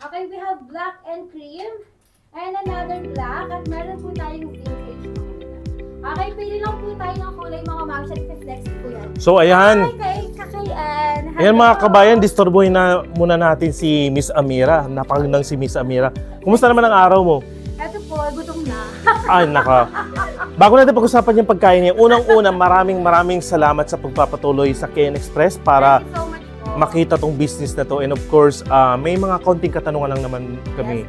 Okay, we have black and cream and another black at meron po tayong vintage mga madam. Okay, pili lang po tayo ng kulay mga ma'am. Flex po yan. So ayan. Okay, kakayan. Ayan mga kabayan, disturbohin na muna natin si Miss Amira. Napakagandang si Miss Amira. Kumusta naman ang araw mo? Eto po, gutom na. Ay, naka. Bago natin pag-usapan yung pagkain niya, unang-una, maraming salamat sa pagpapatuloy sa KN Express para Thank you so much po. makita tong business na to. And of course, may mga konting katanungan lang naman kami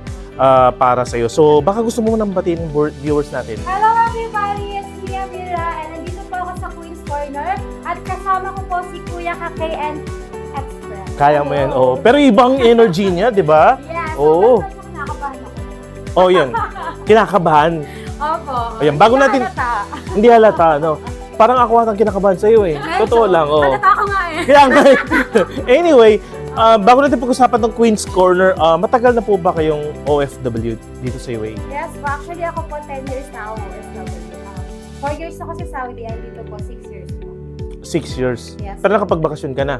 para sa'yo. So, baka gusto mo nang batiin yung viewers natin. Hello everybody, it's me Amira and nandito po ako sa Queen's Corner at kasama ko po si Kuya KN Express. Kaya mo yan, oh. Pero ibang energy niya, di ba? Yes, Oo. so kinakabahan ako. Oh, yun. Kinakabahan. Opo. Ayan, bago Hindi natin- halata. Hindi halata, no? Parang ako atang kinakabahan sa'yo eh. Totoo lang, oh. Halata ko nga eh. Kaya nga. Anyway, bago natin pag-usapan ng Queen's Corner, matagal na po ba kayong OFW dito sa UAE? Yes po, actually ako po 10 years na ako OFW. 4 years ako sa Saudi and dito po 6 years po. 6 years. Yes. Pero nakapagbakasyon ka na.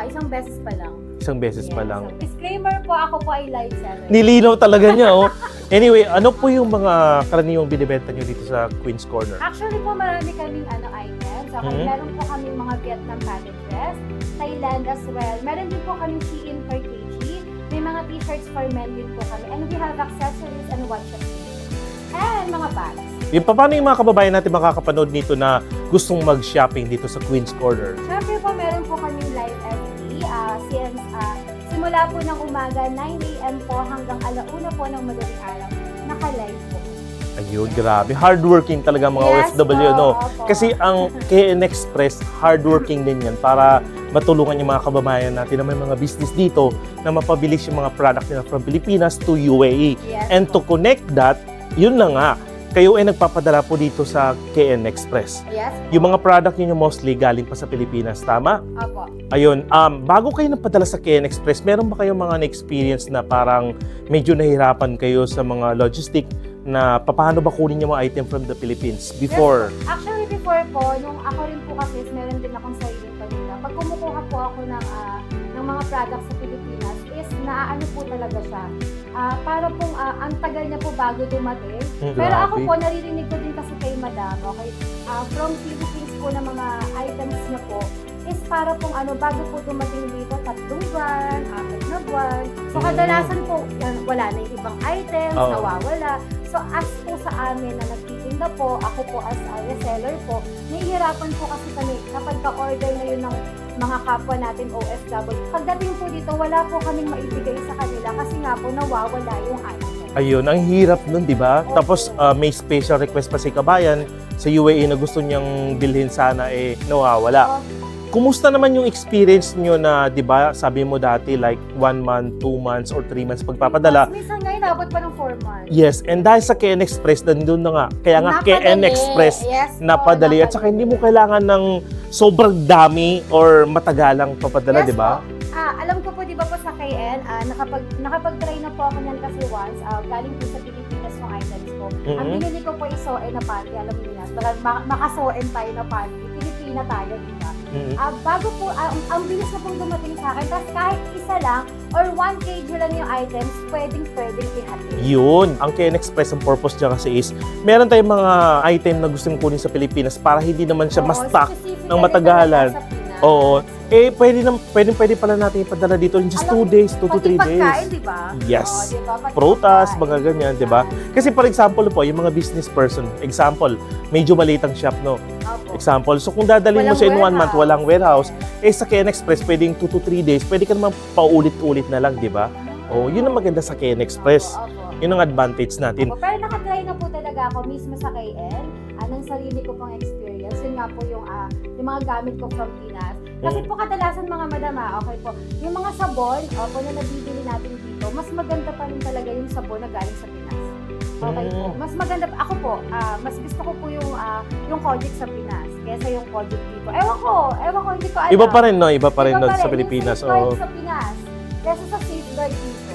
Isang beses pa lang. Isang beses pa Yes. lang. So, disclaimer po, ako po ay live seller. Nilinaw talaga niya, oh. Anyway, ano po yung mga karaniwang binibenta niyo dito sa Queen's Corner? Actually po, marami kaming items. Okay, Mhm. meron po kaming mga Vietnam pattern dress, Thailand as well. Meron din po kaming Shein per kg. May mga t-shirts for men din po kami. And we have accessories and watches. And mga bags. Yung paano yung mga kababayan natin makakapanood nito na gustong mag-shopping dito sa Queen's Corner? Siyempre po, meron po kaming live everyday. Since simula po ng umaga, 9 a.m. po hanggang alauna po ng madaling araw, naka-live po. Ayun, grabe. Hardworking talaga mga Yes OFW, po, no? opo. Kasi ang KN Express, hardworking din yan para matulungan yung mga kababayan natin na may mga business dito na mapabilis yung mga product nila from Pilipinas to UAE. Yes And to po. connect that, yun na nga, kayo ay nagpapadala po dito sa KN Express. Yes po. Yung mga product niyo mostly galing pa sa Pilipinas, tama? Opo. Ayun, bago kayo nagpadala sa KN Express, meron ba kayong mga na-experience na parang medyo nahirapan kayo sa mga logistic na paano ba kunin yung mga item from the Philippines before? Yes po. Actually, before po, nung ako rin po kasi, meron din akong sariling paninda. Pag kumukuha po ako ng mga products sa Pilipinas, is naaano po talaga siya. Para pong ang tagal niya po bago dumating. Pero ako Grabe. po, naririnig ko din kasi kay Madam, okay? From Philippines po na mga items niya po, is para pong bago po dumating dito, 3 buwan, 4 na buwan. So kadalasan po, wala na yung ibang items, Oo. nawawala. So as po sa amin na nagtitinda po, ako po as a reseller po, nahihirapan po kasi kami kapag ka-order na yun ng mga kapwa natin OFW. Pagdating po dito, wala po kaming maibigay sa kanila kasi nga po nawawala yung item. Ayun, ang hirap nun, di ba? Tapos may special request pa si kabayan sa UAE na gusto niyang bilhin sana nawawala. Kumusta naman yung experience niyo na, di ba, sabi mo dati like 1 month, 2 months, or 3 months pagpapadala? Minsan nga inabot pa ng 4 months. Yes, and dahil sa KN Express, nandun na nga. Kaya nga KN Napadali. Express, Yes po, napadali. At saka hindi mo kailangan ng sobrang dami or matagalang papadala, Yes di ba? po. Alam ko po, di ba po sa KN, nakapag-try na po ako niyan kasi once, galing po sa Pilipinas yung items ko. Ang Mhm. binili ko po is soe na panty, alam niyo yan. Makasoen tayo na panty. Pilipina tayo, di ba? Mhm. Bago po, ang bilis na pong dumating sa akin. Tapos kahit isa lang or 1 kg lang yung items, pwedeng ihatid. Yun, ang KN Express, ang purpose niya kasi is, meron tayong mga item na gustong kunin sa Pilipinas para hindi naman siya Oo, ma-stock specifically ng matagalan. talaga sa Pinas. Oo. Pwede pala natin ipadala dito in just 2 days, 2 to 3 Pati pagkain, days. di ba? Yes. Oo, di ba? Pati Prutas, pagkain. mga ganyan, di ba? Kasi for example po, yung mga business person, example, medyo maliit ang shop, no? Opo. Example, so kung dadalhin mo Walang siya in 1 month, warehouse. walang warehouse, sa KN Express, pwedeng 2 to 3 days, pwede ka naman paulit-ulit na lang, di ba? Oh, yun ang maganda sa KN Express. Opo. Yun ang advantage natin. Opo, pero nakatry na po talaga ako mismo sa KN. Ng sarili ko pang experience. Yun nga po yung mga gamit ko from Pinas. Kasi po kadalasan mga madam, okay po, yung mga sabon, opo, na nabibili natin dito, mas maganda pa rin talaga yung sabon na galing sa Pinas. Okay po. Mas maganda, ako po, mas gusto ko po yung Kojic sa Pinas kaysa yung Kojic dito. Ewan ko, hindi ko alam. Iba pa rin, no? Iba pa rin Iba doon pa sa rin, Pilipinas. Yung safeguard Oo. sa Pinas kaysa sa safeguard dito.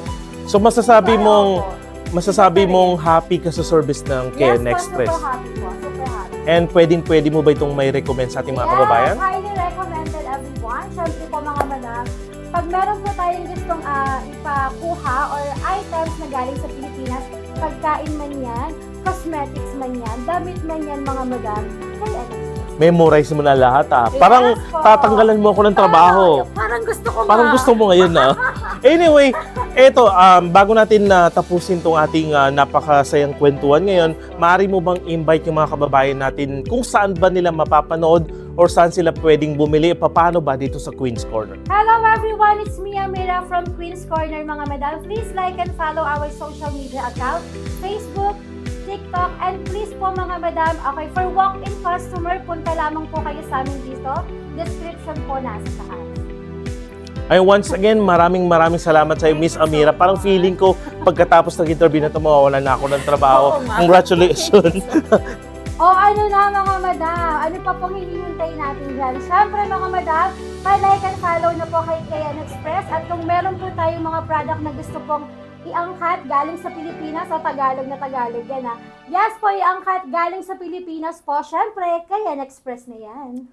So masasabi Iba, mong opo. masasabi Iba pa rin. mong happy ka sa service ng KN Express. Super happy po, super happy. And pwede mo ba itong may recommend sa ating mga kababayan? Highly recommended everyone. Siyempre po mga madam, pag pag meron po tayong gustong ipakuha or items na galing sa Pilipinas, pagkain man yan, cosmetics man yan, damit man yan mga madam, kay NX. Memorize mo na lahat Yes Parang po. tatanggalan mo ako ng trabaho. Parang gusto ko Parang gusto mo ngayon na. Anyway, eto, bago natin na tapusin tong ating napakasayang kwentuhan ngayon, maaari mo bang invite yung mga kababayan natin kung saan ba nila mapapanood or saan sila pwedeng bumili? Paano ba dito sa Queen's Corner? Hello everyone, it's me Amira from Queen's Corner mga madam. Please like and follow our social media account, Facebook, TikTok, and please po mga madam, okay, for walk-in customer, punta lamang po kayo sa amin dito. Description po nasa taas. Ay, once again, maraming salamat sa iyo, Miss Amira. Parang feeling ko, pagkatapos ng interview na ito, mawawalan na ako ng trabaho. Oo nga. Congratulations! O ano na mga madam, ano pa pong hinihintay natin dyan? Siyempre mga madam, pa-like and follow na po kay KN Express at kung meron po tayong mga product na gusto pong iangkat galing sa Pilipinas o Tagalog na Tagalog yan Yes po, iangkat galing sa Pilipinas po, siyempre KN Express na yan.